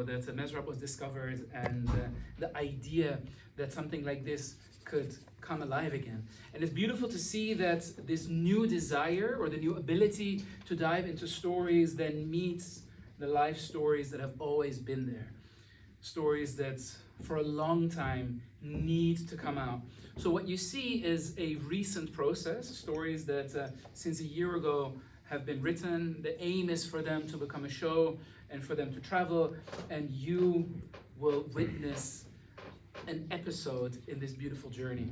that Mezrab was discovered, and the idea that something like this could come alive again. And it's beautiful to see that this new desire or the new ability to dive into stories then meets the life stories that have always been there. Stories that for a long time need to come out. So what you see is a recent process, stories that since a year ago have been written. The aim is for them to become a show and for them to travel, and you will witness an episode in this beautiful journey.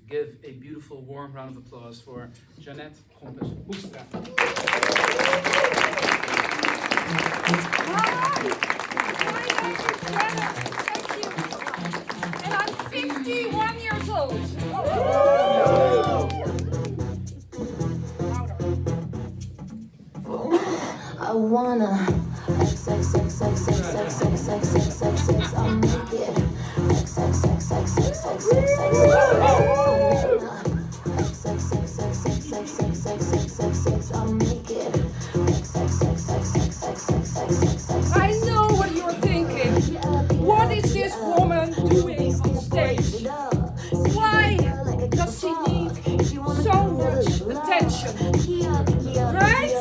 Give a beautiful warm round of applause for Jeannette Hoempers-Hoekstra. And I'm 51 years old. I wanna X X X X X X X X X X X I'll make it X X X X X X X X X I'll make it X X X X X X X X X. I know what you're thinking. What is this woman doing on stage? Why does she need so much attention? Right?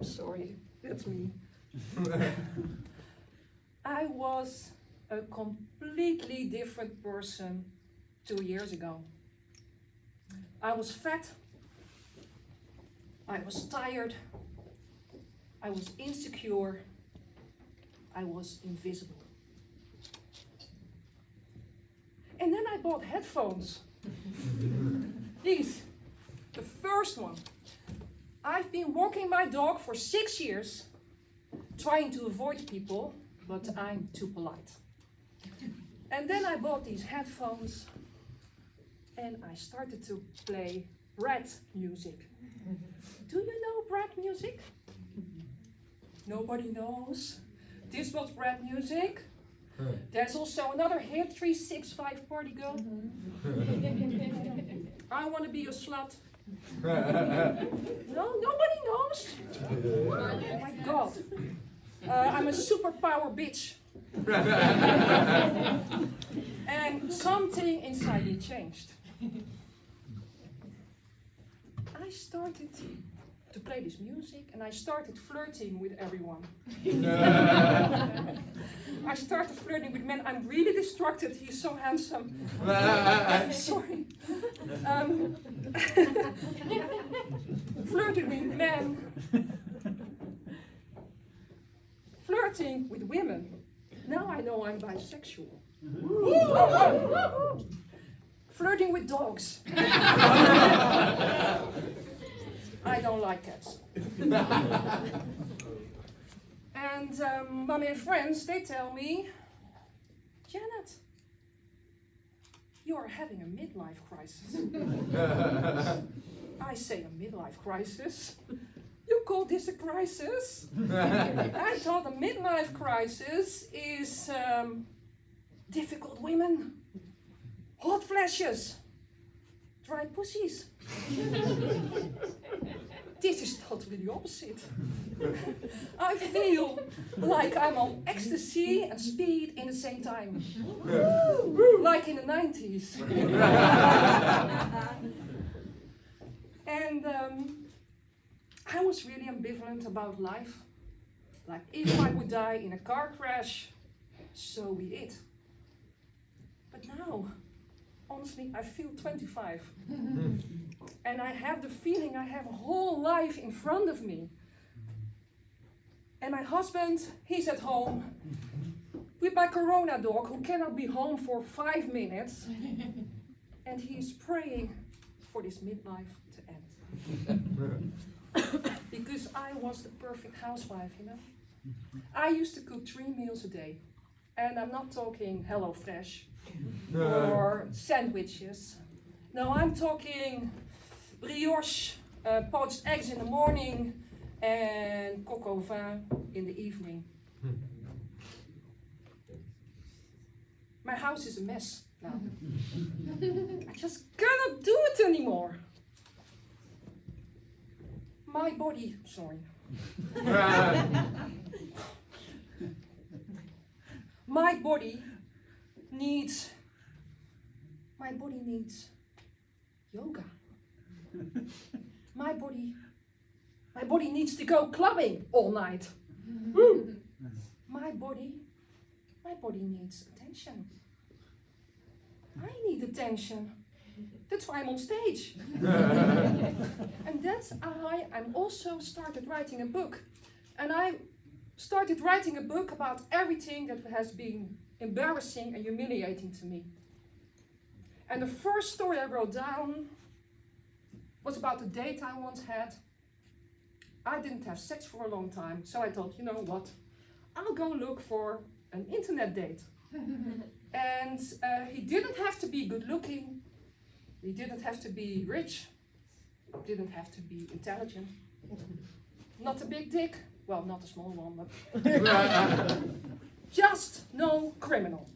Sorry, that's me. I was a completely different person 2 years ago. I was fat, I was tired, I was insecure, I was invisible. And then I bought headphones. These, the first one. I've been walking my dog for 6 years, trying to avoid people, but I'm too polite. And then I bought these headphones and I started to play rap music. Do you know rap music? Nobody knows. This was rap music. There's also another hit, 365 Party Girl. I want to be a slut. No, nobody knows. Oh my God. I'm a superpower bitch. And something inside me changed. I started to play this music and I started flirting with everyone. I started flirting with men. I'm really distracted. He's so handsome. Sorry. Flirting with men. Flirting with women. Now I know I'm bisexual. Flirting with dogs. I don't like cats. And my friends, they tell me, Janet, you are having a midlife crisis. I say a midlife crisis? You call this a crisis? I thought a midlife crisis is difficult women, hot flashes, dry pussies. This is totally the opposite. I feel like I'm on ecstasy and speed in the same time. Like in the 90s. And I was really ambivalent about life. Like if I would die in a car crash, so be it. But now, honestly, I feel 25. And I have the feeling I have a whole life in front of me. And my husband, he's at home with my corona dog who cannot be home for 5 minutes. And he's praying for this midlife to end. Because I was the perfect housewife, you know. I used to cook 3 meals a day. And I'm not talking HelloFresh or sandwiches. No, I'm talking brioche, poached eggs in the morning, and coq au vin in the evening. My house is a mess now. I just cannot do it anymore. My body, sorry. My body needs yoga. My body needs to go clubbing all night. My body needs attention. I need attention. That's why I'm on stage. And that's why I'm also started writing a book. And I started writing a book about everything that has been embarrassing and humiliating to me. And the first story I wrote down was about a date I once had. I didn't have sex for a long time, so I thought, you know what? I'll go look for an internet date. And he didn't have to be good looking. He didn't have to be rich. Didn't have to be intelligent. Not a big dick. Well, not a small one, but just no criminal.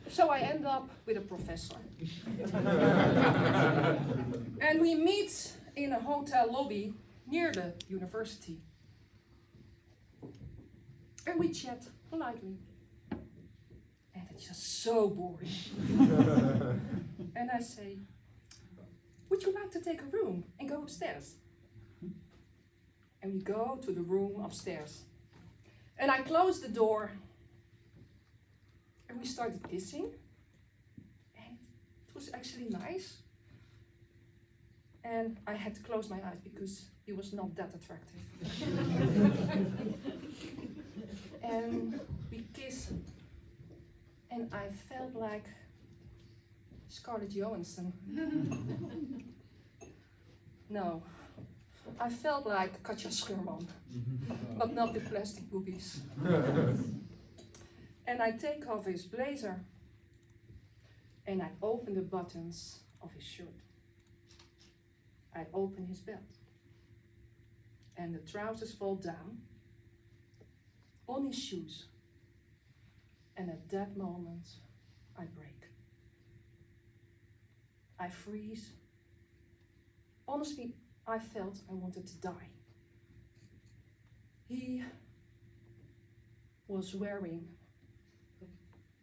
So I end up with a professor. And we meet in a hotel lobby near the university. And we chat politely. And it's just so boring. And I say, would you like to take a room and go upstairs? And we go to the room upstairs. And I close the door. And we started kissing. And it was actually nice. And I had to close my eyes because he was not that attractive. And we kissed. And I felt like Scarlett Johansson. No, I felt like Katja Schuurman, but not with plastic boobies. And I take off his blazer and I open the buttons of his shirt. I open his belt and the trousers fall down on his shoes. And at that moment, I break. I freeze. Honestly, I felt I wanted to die. He was wearing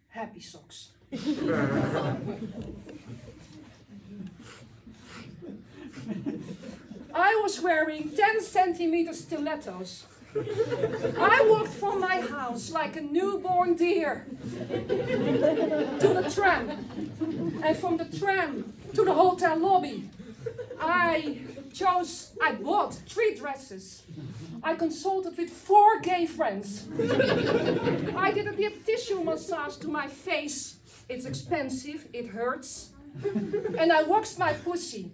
happy socks. I was wearing 10 centimeter stilettos. I walked from my house like a newborn deer to the tram, and from the tram to the hotel lobby. I bought 3 dresses. I consulted with 4 gay friends. I did a deep tissue massage to my face. It's expensive, it hurts. And I waxed my pussy.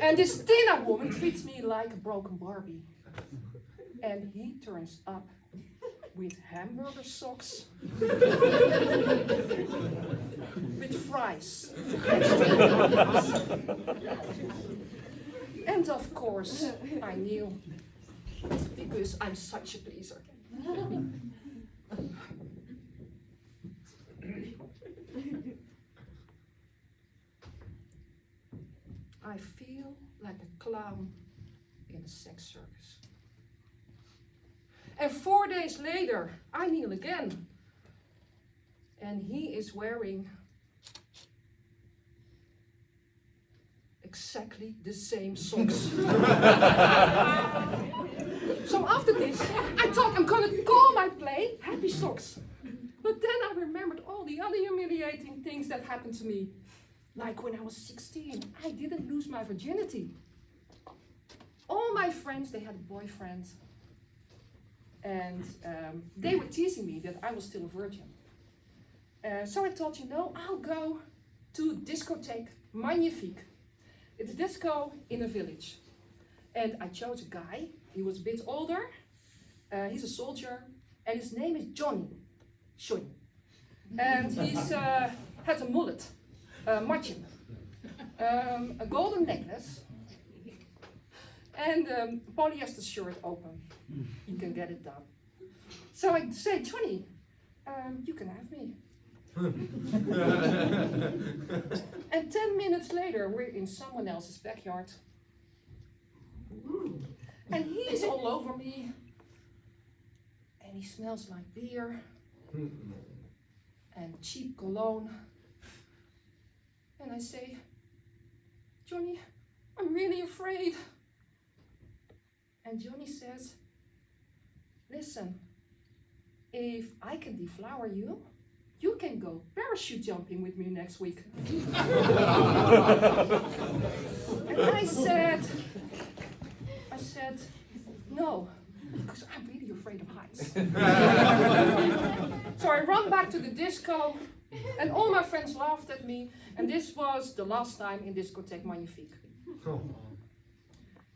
And this Tina woman treats me like a broken Barbie. And he turns up with hamburger socks, with fries, and of course I knew, because I'm such a pleaser. I feel like a clown in a sex circus. And 4 days later, I kneel again. And he is wearing exactly the same socks. So after this, I thought I'm gonna call my play Happy Socks. But then I remembered all the other humiliating things that happened to me. Like when I was 16, I didn't lose my virginity. All my friends, they had a boyfriend. And they were teasing me that I was still a virgin. So I thought, you know, I'll go to discotheque Magnifique. It's a disco in a village. And I chose a guy. He was a bit older. He's a soldier. And his name is Johnny. And he's has a mullet, matching, a golden necklace, and polyester shirt open. You can get it done. So I say, Johnny, you can have me. And 10 minutes later, we're in someone else's backyard. And he's all over me. And he smells like beer and cheap cologne. And I say, Johnny, I'm really afraid. And Johnny says, listen, if I can deflower you, you can go parachute jumping with me next week. And I said, no, because I'm really afraid of heights. So I run back to the disco, and all my friends laughed at me, and this was the last time in Discotheque Magnifique.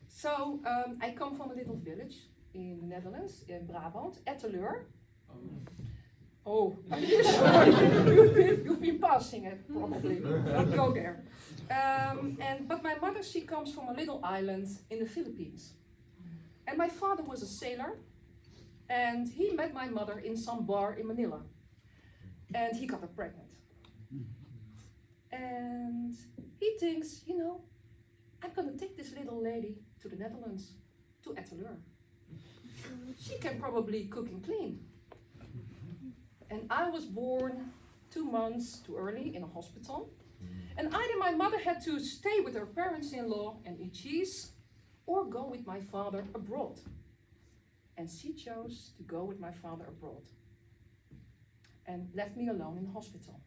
So I come from a little village in the Netherlands, in Brabant, Etteleur. Oh, are you sure? You've been passing it, probably. Don't go there. But my mother, she comes from a little island in the Philippines. And my father was a sailor, and he met my mother in some bar in Manila. And he got her pregnant. And he thinks, you know, I'm gonna take this little lady to the Netherlands, to Etteleur. She can probably cook and clean. And I was born 2 months too early in a hospital. And either my mother had to stay with her parents-in-law and eat cheese, or go with my father abroad. And she chose to go with my father abroad. And left me alone in the hospital.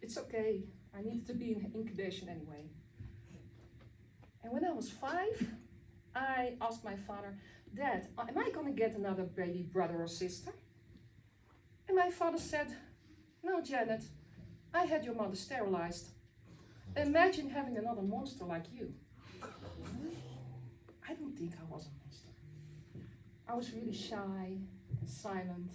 It's okay, I needed to be in incubation anyway. And when I was 5, I asked my father, Dad, am I gonna get another baby brother or sister? And my father said, no, Janet, I had your mother sterilized. Imagine having another monster like you. I don't think I was a monster. I was really shy and silent,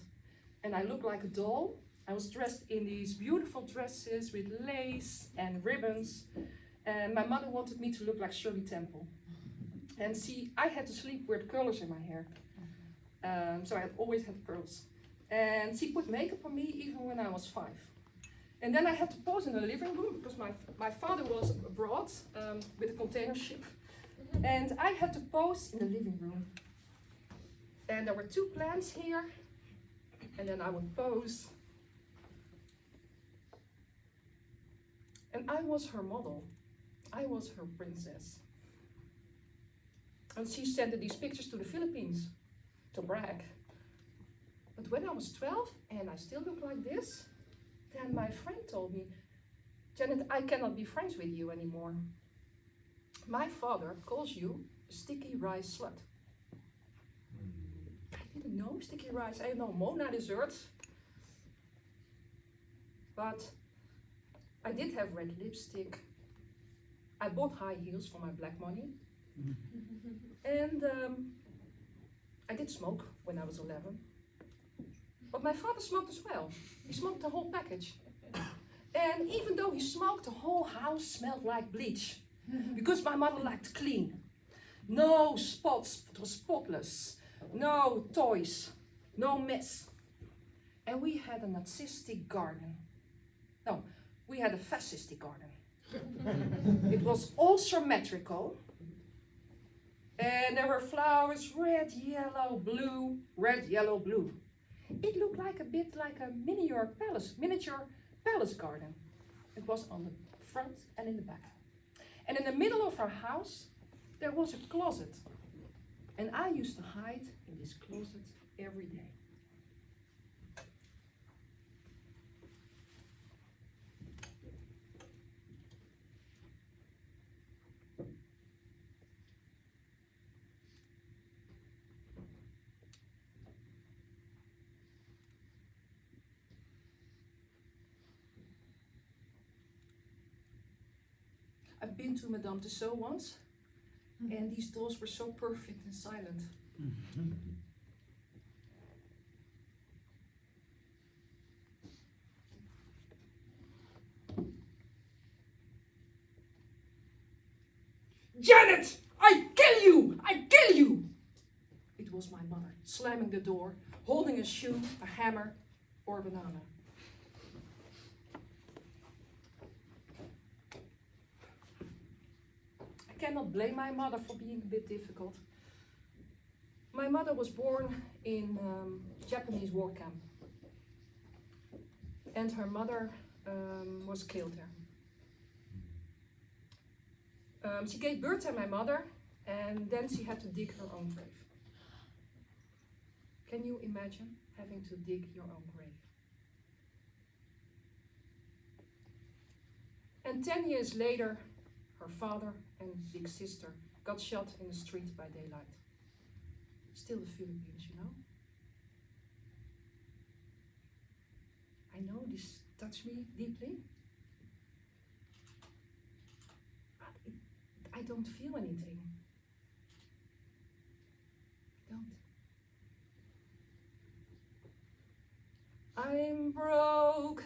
and I looked like a doll. I was dressed in these beautiful dresses with lace and ribbons, and my mother wanted me to look like Shirley Temple. And see, I had to sleep with curlers in my hair, so I always had curls. And she put makeup on me even when I was 5. And then I had to pose in the living room because my father was abroad with a container ship. And I had to pose in the living room. And there were 2 plants here. And then I would pose. And I was her model. I was her princess. And she sent these pictures to the Philippines to brag. But when I was 12 and I still look like this, then my friend told me, Janet, I cannot be friends with you anymore. My father calls you a sticky rice slut. I didn't know sticky rice. I know Mona desserts. But I did have red lipstick. I bought high heels for my black money. And I did smoke when I was 11. But my father smoked as well. He smoked the whole package. And even though he smoked, the whole house smelled like bleach. Because my mother liked clean. No spots, it was spotless. No toys, no mess. And we had a Nazistic garden. No, we had a fascistic garden. It was all symmetrical. And there were flowers, red, yellow, blue, red, yellow, blue. It looked like a bit like a miniature palace garden. It was on the front and in the back. And in the middle of our house, there was a closet. And I used to hide in this closet every day. I've been to Madame Tussauds once, and these dolls were so perfect and silent. Janet, I kill you! I kill you! It was my mother, slamming the door, holding a shoe, a hammer, or a banana. cannot blame my mother for being a bit difficult. My mother was born in Japanese war camp. And her mother was killed there. She gave birth to my mother, and then she had to dig her own grave. Can you imagine having to dig your own grave? And 10 years later, her father and big sister got shot in the street by daylight. Still the Philippines, you know? I know this touched me deeply, but I don't feel anything. I don't. I'm broke,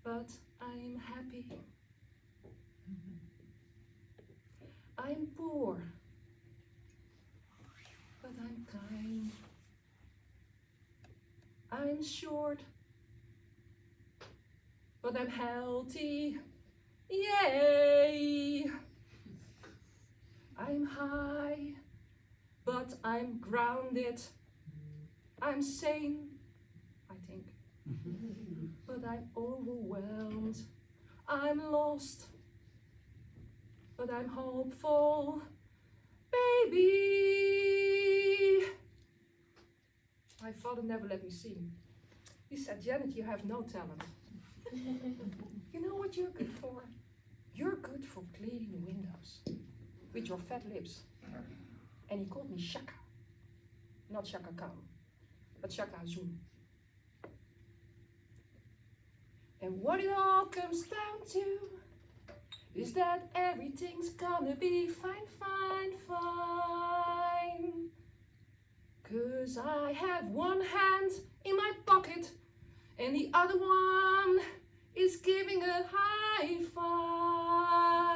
but I'm happy. I'm poor, but I'm kind. I'm short, but I'm healthy. Yay! I'm high, but I'm grounded. I'm sane, I think. But I'm overwhelmed. I'm lost, but I'm hopeful. Baby! My father never let me sing. He said, Janet, you have no talent. You know what you're good for? You're good for cleaning windows with your fat lips. And he called me Shaka. Not Shaka Khan, but Shaka Zoom. And what it all comes down to is that everything's gonna be fine, fine, fine. 'Cause I have one hand in my pocket and the other one is giving a high five.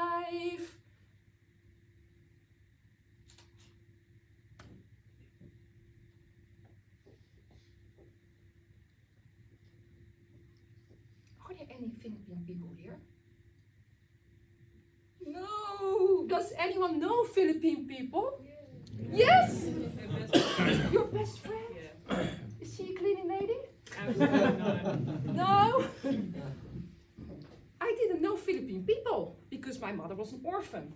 Are there any Philippine people here? No! Does anyone know Philippine people? Yes! Your best friend? Is she a cleaning lady? No? I didn't know Philippine people because my mother was an orphan.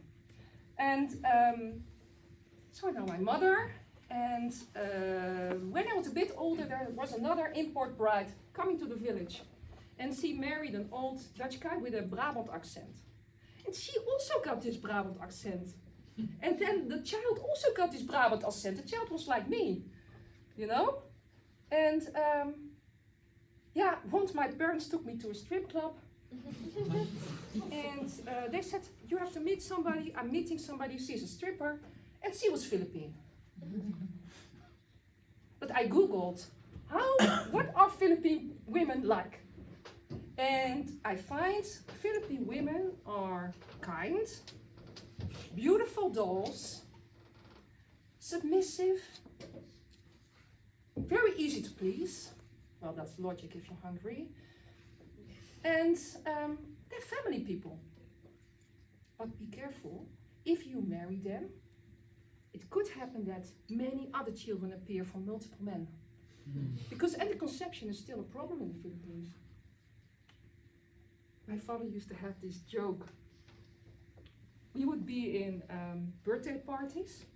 And so I know my mother. And when I was a bit older, there was another import bride coming to the village. And she married an old Dutch guy with a Brabant accent. And she also got this Brabant accent. And then the child also got this Brabant accent. The child was like me, you know? And yeah, once my parents took me to a strip club. And they said, you have to meet somebody. I'm meeting somebody. She's a stripper. And she was Philippine. But I Googled, what are Philippine women like? And I find Philippine women are kind, beautiful dolls, submissive, very easy to please. Well, that's logic if you're hungry. And they're family people. But be careful, if you marry them, it could happen that many other children appear from multiple men. Because anti-conception is still a problem in the Philippines. My father used to have this joke. We would be in birthday parties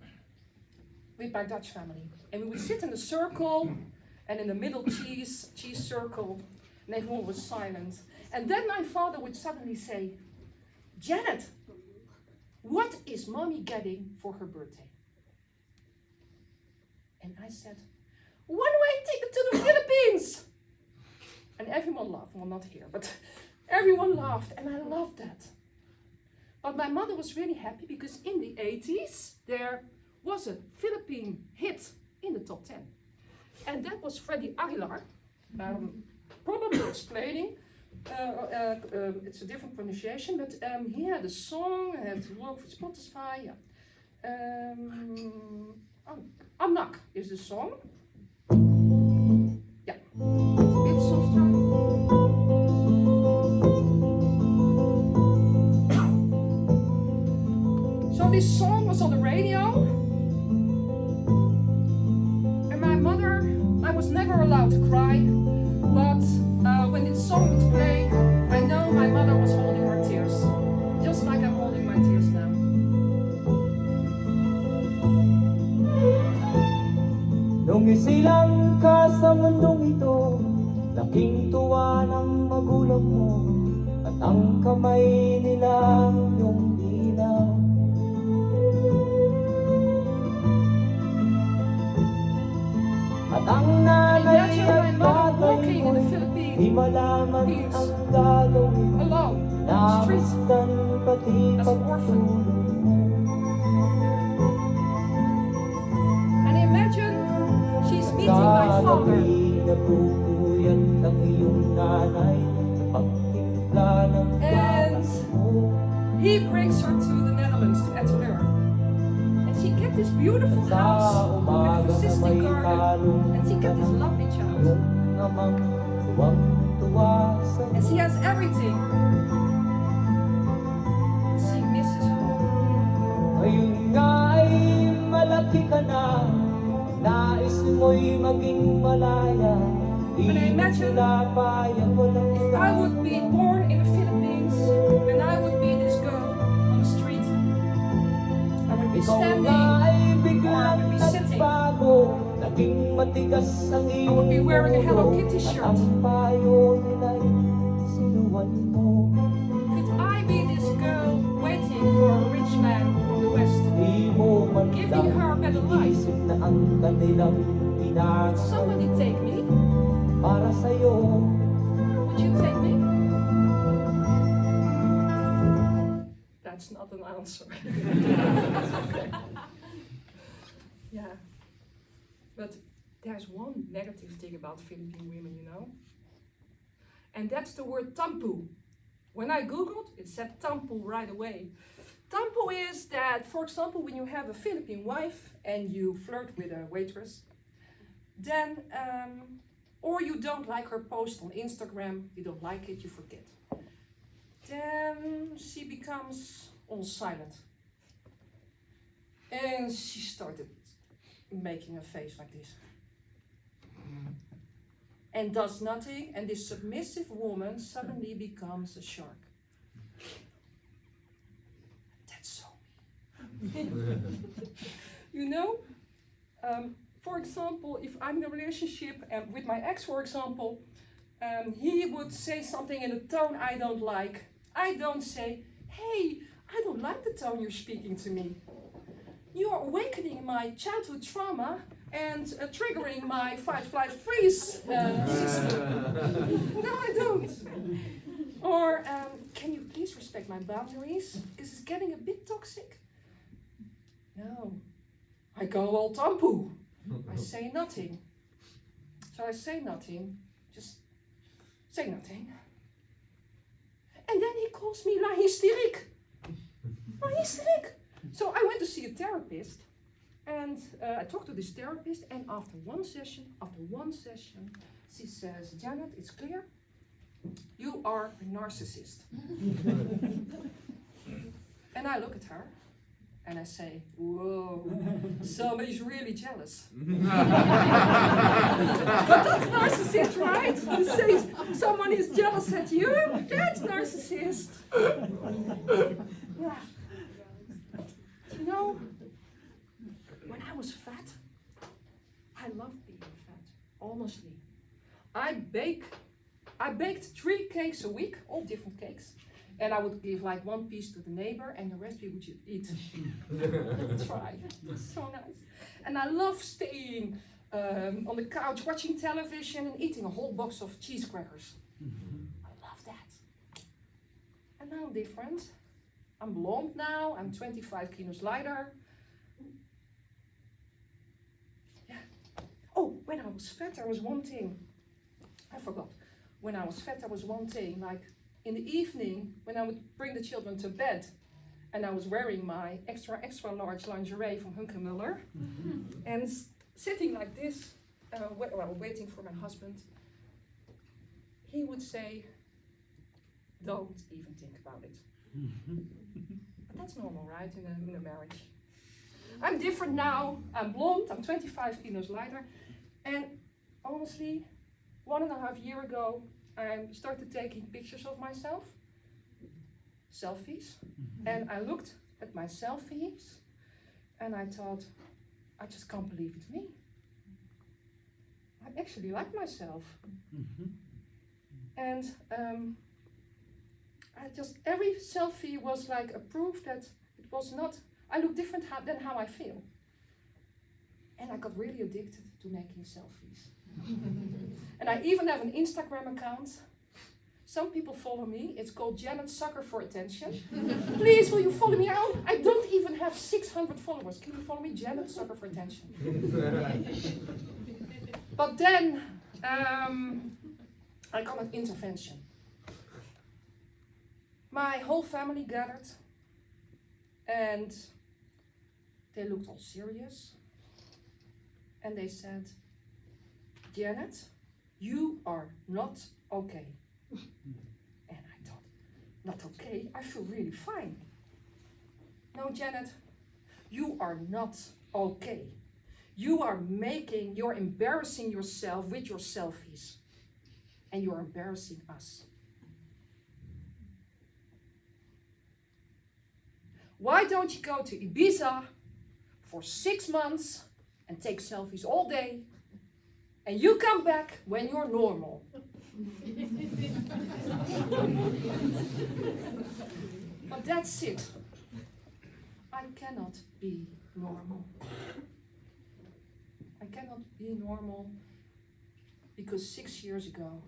with my Dutch family. And we would sit in a circle, and in the middle cheese circle, and everyone was silent. And then my father would suddenly say, Janet, what is mommy getting for her birthday? And I said, one-way ticket to the Philippines! And everyone laughed, well, not here, but everyone laughed, and I loved that. But my mother was really happy because in the 80s, there was a Philippine hit in the top 10. And that was Freddie Aguilar, probably explaining, it's a different pronunciation, but he had a song, I have to look for Spotify, yeah. Anak is the song. Yeah, a bit softer. So this song was on the radio, and my mother, I was never allowed to cry, but when this song would play, I know my mother was holding her tears, just like I'm holding my tears now. Nung isilang ka sa mundong ito, laking tuwa ng magulang mo, at ang kamay nila yung ilaw. At ang nanay at tatay mo, di malaman ang gagawin, Alone, namasdan pati as an orphan. pagtulong mo. And imagine she's meeting my father. Napupuyat ang iyong nanay sa pagtimpla ng And gatas mo. he brings her to the Netherlands to Etteleur. And she get this beautiful Sa house with a umaga na persistent may garden. And she get this lovely child. yung amang tuwang-tuwa sa And she has everything. She misses home. ngayon nga ay malaki ka na, nais mo'y maging malaya. And I imagine sila payag walang if I would be born in the Philippines and I would be this girl on the street, I would be ikaw standing, nga ay or I biglang would be sitting. nagbago, naging matigas ang iyong I would be wearing a Hello ulo, Kitty at shirt. ang payo nila'y sinuwan mo. Could I be this girl waiting for a rich man from the West, Di mo man giving her a better life? isip na ang kanilang Would ginagawa somebody take me? para sa'yo. Would you take me? That's not an answer. Okay. Yeah. But there's one negative thing about Philippine women, you know? And that's the word tampu. When I googled, it said tampu right away. Tampu is that, for example, when you have a Philippine wife and you flirt with a waitress, then, or you don't like her post on Instagram, you don't like it, you forget. Then she becomes all silent. And she started making a face like this. And does nothing, and this submissive woman suddenly becomes a shark. That's so me. You know? For example, if I'm in a relationship and with my ex, for example, he would say something in a tone I don't like. I don't say, hey, I don't like the tone you're speaking to me. You are awakening my childhood trauma and triggering my fight, flight, freeze system. No, I don't. Or, can you please respect my boundaries? Because it's getting a bit toxic. No, I go all tampu. I say nothing. So I say nothing, just say nothing. And then he calls me la hysterique. La hysterique. So I went to see a therapist, and I talked to this therapist, and after one session, she says, Janet, it's clear, you are a narcissist. And I look at her, and I say, whoa, somebody's really jealous. But that's narcissist, right? You say someone is jealous at you, that's narcissist. Yeah. You know, when I was fat, I loved being fat, honestly. I baked 3 cakes a week, all different cakes. And I would give like 1 piece to the neighbor and the rest we would eat. Try. It's so nice. And I love staying on the couch watching television and eating a whole box of cheese crackers. I love that. And now I'm different. I'm blonde now, I'm 25 kilos lighter. Yeah. Oh, when I was fat, there was one thing. I forgot. When I was fat, there was one thing, like in the evening, when I would bring the children to bed, and I was wearing my extra large lingerie from Hunkemöller, and sitting like this, waiting for my husband, he would say, don't even think about it. But that's normal, right, in a marriage. I'm different now. I'm blonde. I'm 25 kilos lighter. And honestly, 1.5 years ago, I started taking pictures of myself, selfies. And I looked at my selfies and I thought, I just can't believe it's me. I actually like myself. And every selfie was like a proof that it was not, I look different than how I feel. And I got really addicted to making selfies. And I even have an Instagram account. Some people follow me. It's called Janet Sucker for Attention. Please, will you follow me out? I don't even have 600 followers. Can you follow me? Janet Sucker for Attention. But then I got an intervention. My whole family gathered and they looked all serious. And they said, Janet, you are not okay. And I thought, not okay? I feel really fine. No, Janet, you are not okay. You're embarrassing yourself with your selfies. And you're embarrassing us. Why don't you go to Ibiza for 6 months and take selfies all day, and you come back when you're normal? But that's it. I cannot be normal. I cannot be normal because 6 years ago,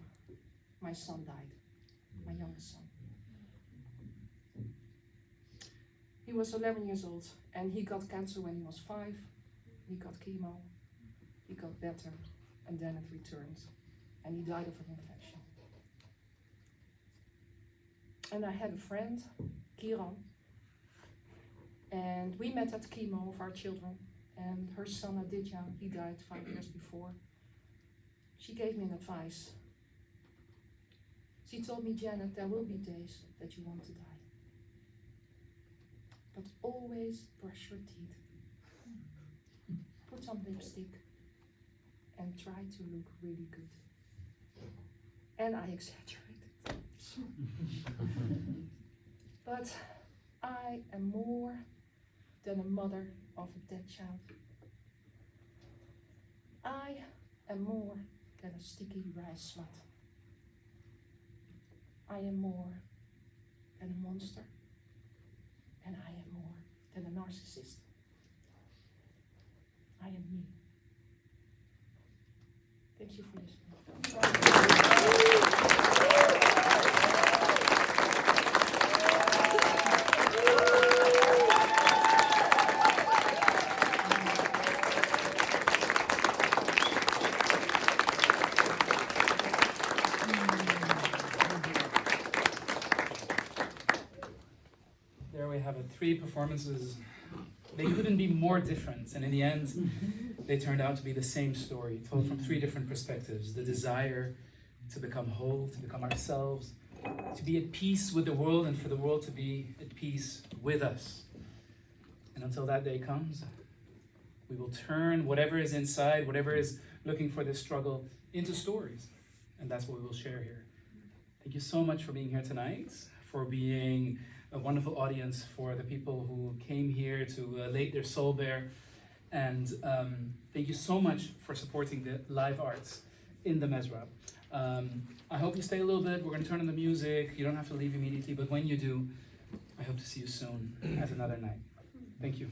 my son died, my youngest son. He was 11 years old and he got cancer when he was 5. He got chemo, he got better, and then it returned. And he died of an infection. And I had a friend, Kiran, and we met at chemo of our children. And her son Aditya, he died 5 years before. She gave me an advice. She told me, Janet, there will be days that you want to die. But always brush your teeth. Put on lipstick and try to look really good. And I exaggerated. But I am more than a mother of a dead child. I am more than a sticky rice slut. I am more than a monster. And I am more than a narcissist. I am me. Thank you for listening. There we have it. 3 performances. They couldn't be more different, and in the end, they turned out to be the same story, told from 3 different perspectives. The desire to become whole, to become ourselves, to be at peace with the world, and for the world to be at peace with us. And until that day comes, we will turn whatever is inside, whatever is looking for this struggle, into stories. And that's what we will share here. Thank you so much for being here tonight, for being a wonderful audience, for the people who came here to lay their soul bare. And thank you so much for supporting the live arts in the Mezrab. I hope you stay a little bit. We're going to turn on the music. You don't have to leave immediately, but when you do, I hope to see you soon at another night. Thank you.